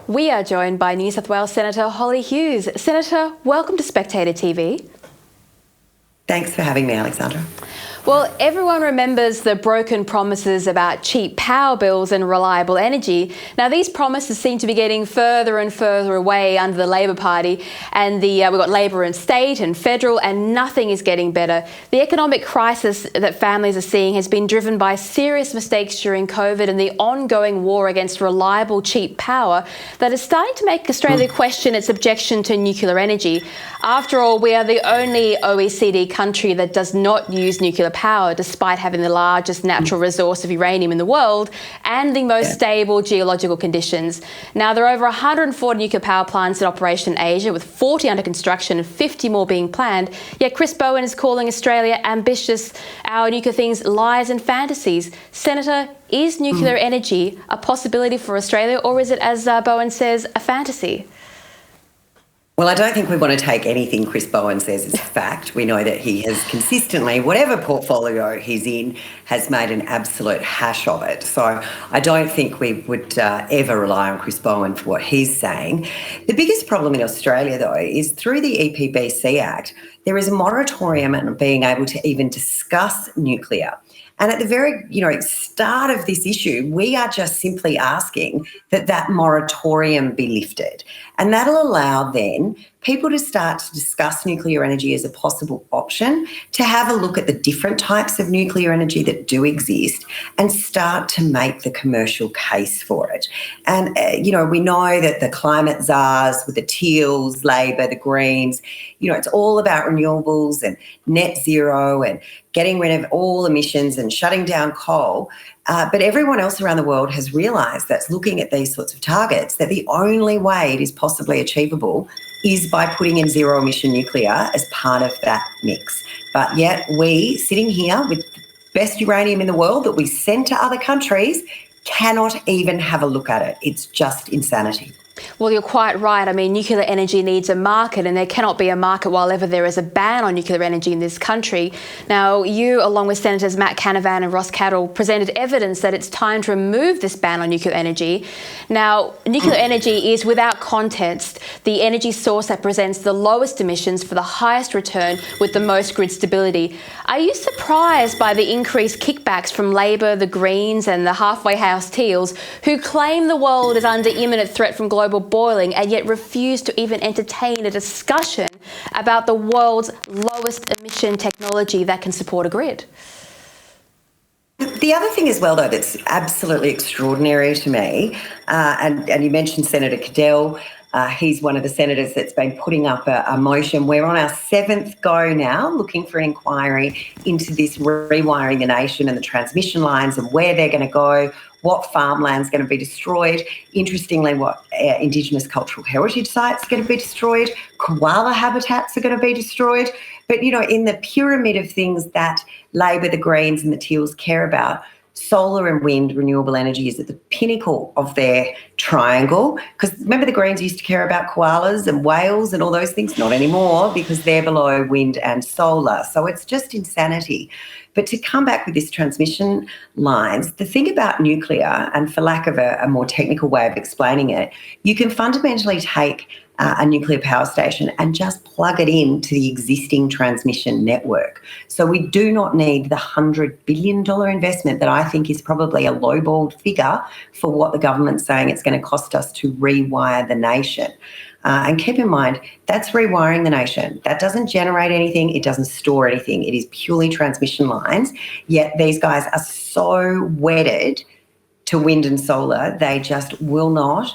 We are joined by New South Wales Senator Hollie Hughes. Senator, welcome to Spectator TV. Thanks for having me, Alexandra. Well, everyone remembers the broken promises about cheap power bills and reliable energy. Now, these promises seem to be getting further and further away under the Labor Party, and we've got Labor in state and federal, and nothing is getting better. The economic crisis that families are seeing has been driven by serious mistakes during COVID and the ongoing war against reliable, cheap power that is starting to make Australia question its objection to nuclear energy. After all, we are the only OECD country that does not use nuclear power, despite having the largest natural resource of uranium in the world and the most stable geological conditions. Now, there are over 140 nuclear power plants in operation in Asia, with 40 under construction and 50 more being planned. Yet Chris Bowen is calling Australia ambitious. Our nuclear things lies and fantasies. Senator, is nuclear energy a possibility for Australia, or is it, as Bowen says, a fantasy? Well, I don't think we want to take anything Chris Bowen says as fact. We know that he has consistently, whatever portfolio he's in, has made an absolute hash of it. So I don't think we would ever rely on Chris Bowen for what he's saying. The biggest problem in Australia, though, is through the EPBC Act, there is a moratorium on being able to even discuss nuclear. And at the very, start of this issue, we are just simply asking that that moratorium be lifted. And that'll allow then people to start to discuss nuclear energy as a possible option, to have a look at the different types of nuclear energy that do exist and start to make the commercial case for it. And, we know that the climate czars with the Teals, Labor, the Greens, it's all about renewables and net zero and getting rid of all emissions and shutting down coal. But everyone else around the world has realised that's looking at these sorts of targets, that the only way it is possibly achievable is by putting in zero emission nuclear as part of that mix. But yet we, sitting here with the best uranium in the world that we send to other countries, cannot even have a look at it. It's just insanity. Well, you're quite right. I mean, nuclear energy needs a market, and there cannot be a market while ever there is a ban on nuclear energy in this country. Now, you, along with Senators Matt Canavan and Ross Cattle, presented evidence that it's time to remove this ban on nuclear energy. Now, nuclear energy is, without contest, the energy source that presents the lowest emissions for the highest return with the most grid stability. Are you surprised by the increased kickbacks from Labor, the Greens and the Halfway House Teals, who claim the world is under imminent threat from global boiling and yet refuse to even entertain a discussion about the world's lowest emission technology that can support a grid? The other thing as well, though, that's absolutely extraordinary to me, and you mentioned Senator Cadell, he's one of the senators that's been putting up a motion. We're on our 7th go now, looking for an inquiry into this rewiring the nation and the transmission lines and where they're going to go, what farmland's going to be destroyed, interestingly, what Indigenous cultural heritage sites are going to be destroyed, koala habitats are going to be destroyed. But, in the pyramid of things that Labor, the Greens and the Teals care about, solar and wind, renewable energy, is at the pinnacle of their triangle. Because remember, the Greens used to care about koalas and whales and all those things? Not anymore, because they're below wind and solar. So it's just insanity. But to come back with this transmission lines, the thing about nuclear, and for lack of a more technical way of explaining it, you can fundamentally take a nuclear power station and just plug it into the existing transmission network. So we do not need the $100 billion investment that I think is probably a lowballed figure for what the government's saying it's going to cost us to rewire the nation. And keep in mind, that's rewiring the nation. That doesn't generate anything. It doesn't store anything. It is purely transmission lines. Yet these guys are so wedded to wind and solar, they just will not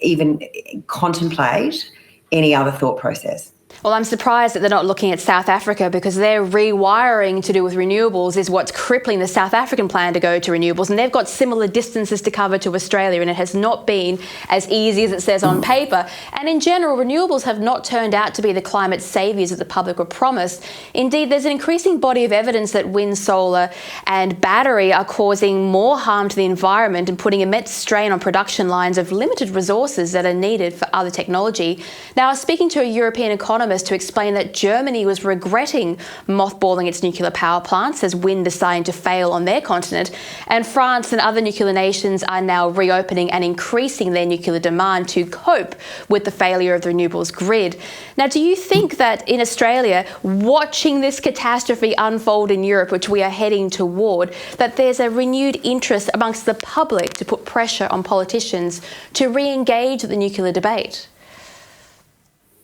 even contemplate any other thought process. Well, I'm surprised that they're not looking at South Africa, because their rewiring to do with renewables is what's crippling the South African plan to go to renewables. And they've got similar distances to cover to Australia, and it has not been as easy as it says on paper. And in general, renewables have not turned out to be the climate saviours that the public were promised. Indeed, there's an increasing body of evidence that wind, solar and battery are causing more harm to the environment and putting immense strain on production lines of limited resources that are needed for other technology. Now, I was speaking to a European economist economist to explain that Germany was regretting mothballing its nuclear power plants as wind is starting to fail on their continent, and France and other nuclear nations are now reopening and increasing their nuclear demand to cope with the failure of the renewables grid. Now, do you think that in Australia, watching this catastrophe unfold in Europe, which we are heading toward, that there's a renewed interest amongst the public to put pressure on politicians to re-engage with the nuclear debate?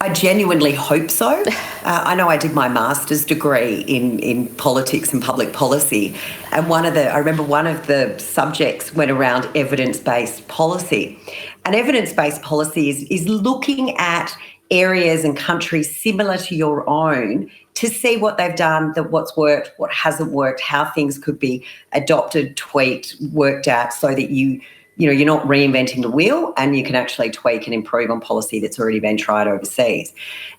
I genuinely hope so. I know I did my master's degree in politics and public policy, and I remember one of the subjects went around evidence-based policy. And evidence-based policy is looking at areas and countries similar to your own to see what they've done, what's worked, what hasn't worked, how things could be adopted, tweaked, worked out, so that you're not reinventing the wheel and you can actually tweak and improve on policy that's already been tried overseas.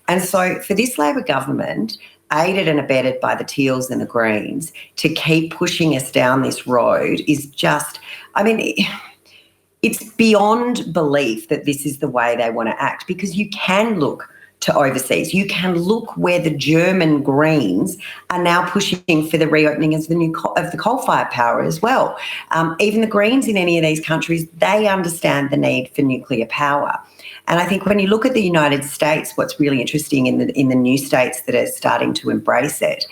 And so for this Labor government, aided and abetted by the Teals and the Greens, to keep pushing us down this road is just, it's beyond belief that this is the way they want to act, because you can look to overseas. You can look where the German Greens are now pushing for the reopening of the coal-fired power as well. Even the Greens in any of these countries, they understand the need for nuclear power. And I think when you look at the United States, what's really interesting in the new states that are starting to embrace it,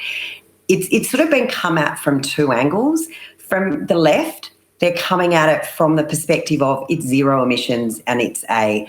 it's sort of been come at from two angles. From the left, they're coming at it from the perspective of it's zero emissions and it's a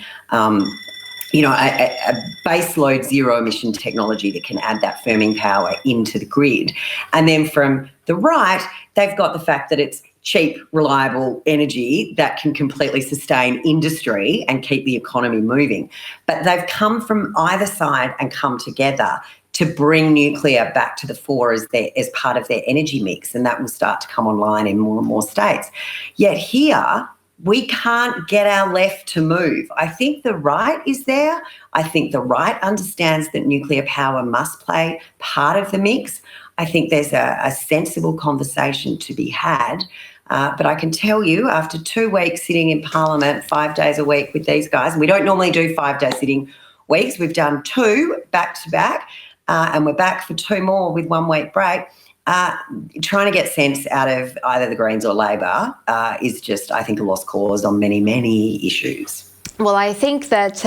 base load zero emission technology that can add that firming power into the grid. And then from the right, they've got the fact that it's cheap, reliable energy that can completely sustain industry and keep the economy moving. But they've come from either side and come together to bring nuclear back to the fore as part of their energy mix, and that will start to come online in more and more states. Yet here, we can't get our left to move. I think the right is there. I think the right understands that nuclear power must play part of the mix. I think there's a sensible conversation to be had. But I can tell you, after 2 weeks sitting in Parliament 5 days a week with these guys, and we don't normally do 5-day sitting weeks, we've done 2 back to back, and we're back for 2 more with 1 week break. Trying to get sense out of either the Greens or Labor is just, I think, a lost cause on many, many issues. Well, I think that,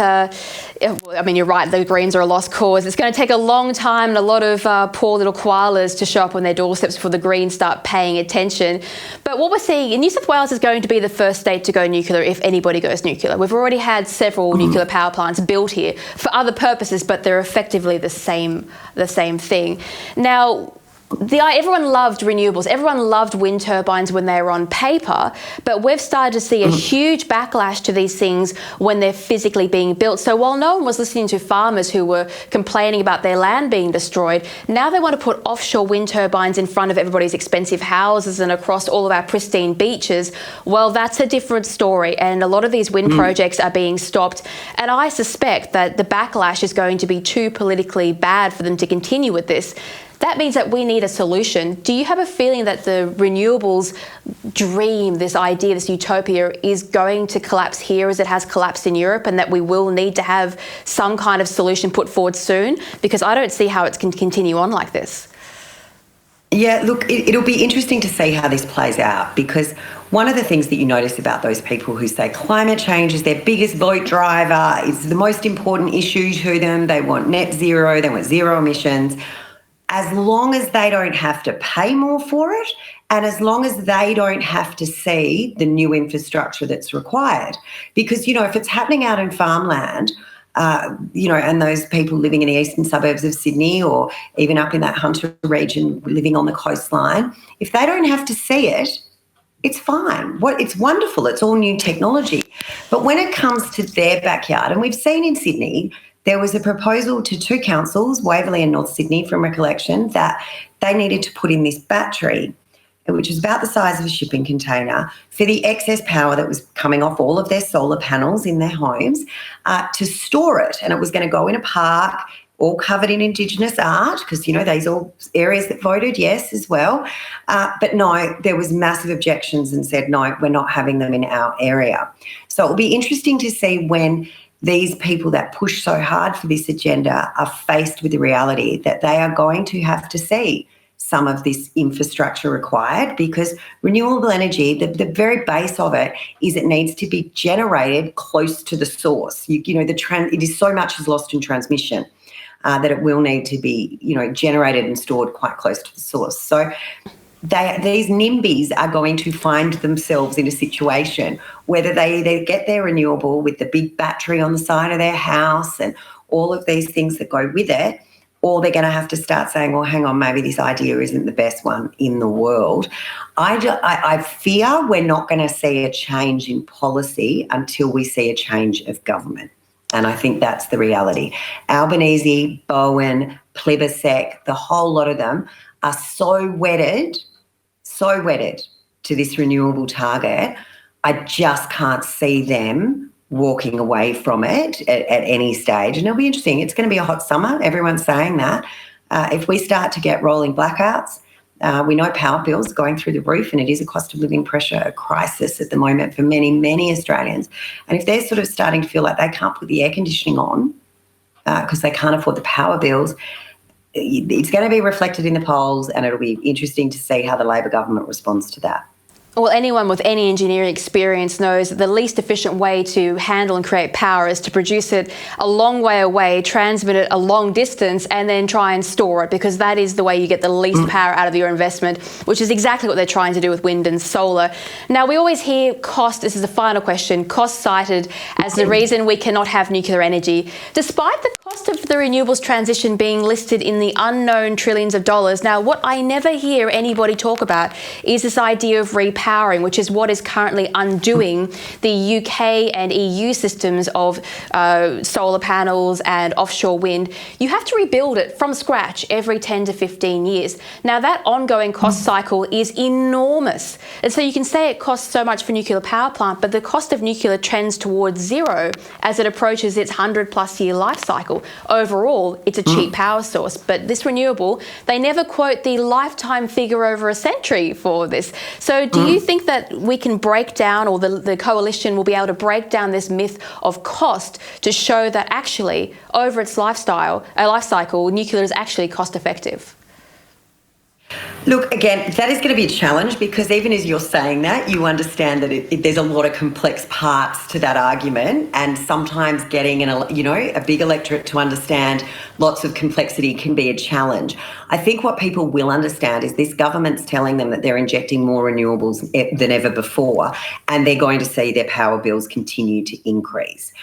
you're right, the Greens are a lost cause. It's going to take a long time and a lot of poor little koalas to show up on their doorsteps before the Greens start paying attention. But what we're seeing, New South Wales is going to be the first state to go nuclear if anybody goes nuclear. We've already had several nuclear power plants built here for other purposes, but they're effectively the same thing. Now, everyone loved renewables. Everyone loved wind turbines when they were on paper, but we've started to see a huge backlash to these things when they're physically being built. So while no one was listening to farmers who were complaining about their land being destroyed, now they want to put offshore wind turbines in front of everybody's expensive houses and across all of our pristine beaches. Well, that's a different story, and a lot of these wind projects are being stopped, and I suspect that the backlash is going to be too politically bad for them to continue with this. That means that we need a solution. Do you have a feeling that the renewables dream, this idea, this utopia, is going to collapse here as it has collapsed in Europe, and that we will need to have some kind of solution put forward soon? Because I don't see how it can continue on like this. Yeah, look, it'll be interesting to see how this plays out, because one of the things that you notice about those people who say climate change is their biggest vote driver, it's the most important issue to them, they want net zero, they want zero emissions, as long as they don't have to pay more for it, and as long as they don't have to see the new infrastructure that's required. Because, if it's happening out in farmland, and those people living in the eastern suburbs of Sydney, or even up in that Hunter region living on the coastline, if they don't have to see it, it's fine. It's wonderful. It's all new technology. But when it comes to their backyard, and we've seen in Sydney, there was a proposal to 2 councils, Waverley and North Sydney, from recollection, that they needed to put in this battery, which is about the size of a shipping container, for the excess power that was coming off all of their solar panels in their homes, to store it. And it was going to go in a park, all covered in Indigenous art, because, these are all areas that voted yes as well. But no, there was massive objections and said, no, we're not having them in our area. So it will be interesting to see when these people that push so hard for this agenda are faced with the reality that they are going to have to see some of this infrastructure required, because renewable energy, the very base of it is it needs to be generated close to the source. It is so much is lost in transmission that it will need to be, generated and stored quite close to the source. So these NIMBYs are going to find themselves in a situation whether they either get their renewable with the big battery on the side of their house and all of these things that go with it, or they're going to have to start saying, well, hang on, maybe this idea isn't the best one in the world. I fear we're not going to see a change in policy until we see a change of government. And I think that's the reality. Albanese, Bowen, Plibersek, the whole lot of them are so wedded to this renewable target. I just can't see them walking away from it at any stage. And it'll be interesting. It's going to be a hot summer. Everyone's saying that. If we start to get rolling blackouts, we know power bills are going through the roof, and it is a cost of living pressure, a crisis at the moment for many, many Australians. And if they're sort of starting to feel like they can't put the air conditioning on because they can't afford the power bills, it's going to be reflected in the polls, and it'll be interesting to see how the Labor government responds to that. Well, anyone with any engineering experience knows that the least efficient way to handle and create power is to produce it a long way away, transmit it a long distance, and then try and store it, because that is the way you get the least power out of your investment, which is exactly what they're trying to do with wind and solar. Now, we always hear cost, this is the final question, cost cited as the reason we cannot have nuclear energy, despite the cost of the renewables transition being listed in the unknown trillions of dollars. Now, what I never hear anybody talk about is this idea of repowering, which is what is currently undoing the UK and EU systems of solar panels and offshore wind. You have to rebuild it from scratch every 10 to 15 years. Now, that ongoing cost cycle is enormous. And so you can say it costs so much for nuclear power plant, but the cost of nuclear trends towards zero as it approaches its 100+ year life cycle. Overall, it's a cheap power source. But this renewable, they never quote the lifetime figure over a century for this. So do you think that we can break down, or the coalition will be able to break down this myth of cost to show that actually over its life cycle, nuclear is actually cost effective? Look, again, that is going to be a challenge, because even as you're saying that, you understand that there's a lot of complex parts to that argument, and sometimes getting a big electorate to understand lots of complexity can be a challenge. I think what people will understand is this government's telling them that they're injecting more renewables than ever before, and they're going to see their power bills continue to increase.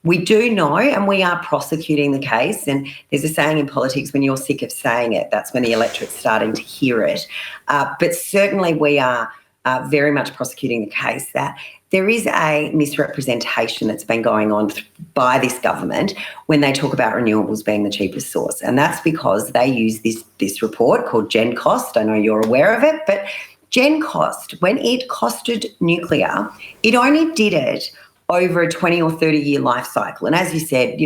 We do know, and we are prosecuting the case, and there's a saying in politics, when you're sick of saying it, that's when the electorate's starting to hear it. But certainly we are very much prosecuting the case that there is a misrepresentation that's been going on by this government when they talk about renewables being the cheapest source. And that's because they use this report called Gen Cost. I know you're aware of it, but Gen Cost, when it costed nuclear, it only did it over a 20 or 30 year life cycle. And as you said,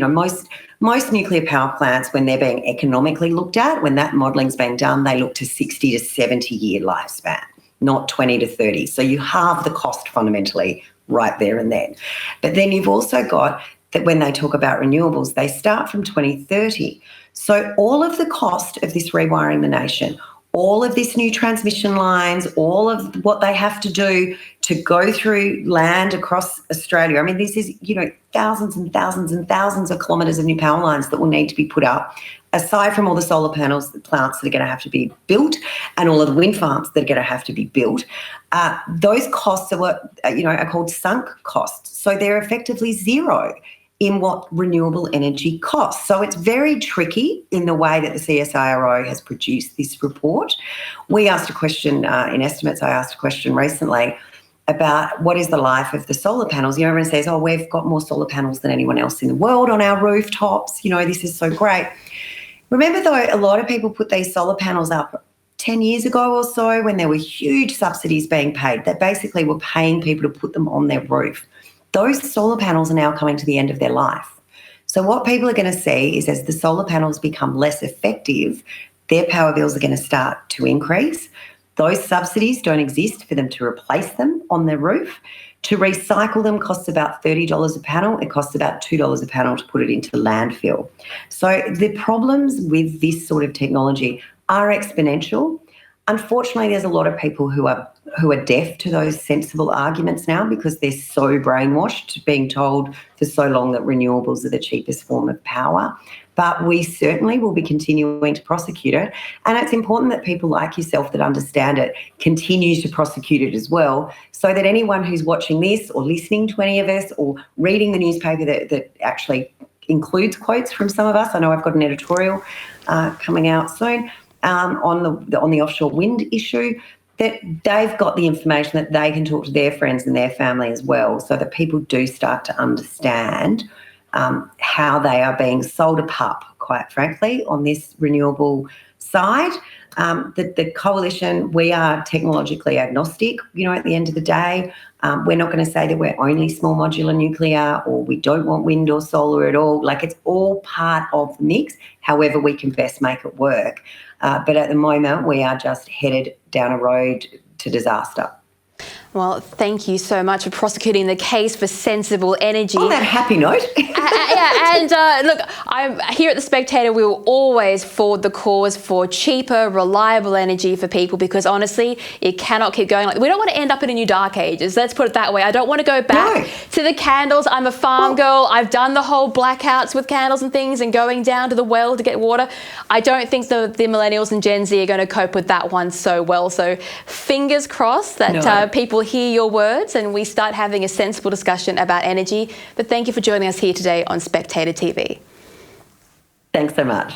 most nuclear power plants, when they're being economically looked at, when that modelling's being done, they look to 60 to 70 year lifespan, not 20 to 30. So you halve the cost fundamentally right there and then. But then you've also got that when they talk about renewables, they start from 2030. So all of the cost of this rewiring the nation, all of this new transmission lines, all of what they have to do to go through land across Australia. I mean, this is, thousands and thousands and thousands of kilometres of new power lines that will need to be put up, aside from all the solar panels, the plants that are going to have to be built, and all of the wind farms that are going to have to be built. Those costs are what, are called sunk costs. So they're effectively zero in what renewable energy costs. So it's very tricky in the way that the CSIRO has produced this report. We asked a question in estimates, I asked a question recently about what is the life of the solar panels. Everyone says, oh, we've got more solar panels than anyone else in the world on our rooftops. This is so great. Remember, though, a lot of people put these solar panels up 10 years ago or so when there were huge subsidies being paid that basically were paying people to put them on their roof. Those solar panels are now coming to the end of their life. So what people are going to see is as the solar panels become less effective, their power bills are going to start to increase. Those subsidies don't exist for them to replace them on their roof. To recycle them costs about $30 a panel. It costs about $2 a panel to put it into landfill. So the problems with this sort of technology are exponential. Unfortunately, there's a lot of people who are deaf to those sensible arguments now because they're so brainwashed, being told for so long that renewables are the cheapest form of power. But we certainly will be continuing to prosecute it. And it's important that people like yourself that understand it continue to prosecute it as well, so that anyone who's watching this or listening to any of us or reading the newspaper that actually includes quotes from some of us, I know I've got an editorial coming out soon on the offshore wind issue, that they've got the information that they can talk to their friends and their family as well, so that people do start to understand how they are being sold a pup, quite frankly, on this renewable side. The coalition, we are technologically agnostic, at the end of the day. We're not going to say that we're only small modular nuclear or we don't want wind or solar at all. Like, it's all part of the mix, however we can best make it work. But at the moment, we are just headed down a road to disaster. Well, thank you so much for prosecuting the case for sensible energy. On that happy note. Look, I'm here at The Spectator. We will always forward the cause for cheaper, reliable energy for people, because honestly, it cannot keep going. We don't want to end up in a new dark ages. Let's put it that way. I don't want to go back to the candles. I'm a farm girl. I've done the whole blackouts with candles and things and going down to the well to get water. I don't think the millennials and Gen Z are going to cope with that one so well. So fingers crossed that people hear your words and we start having a sensible discussion about energy. But thank you for joining us here today on Spectator TV. Thanks so much.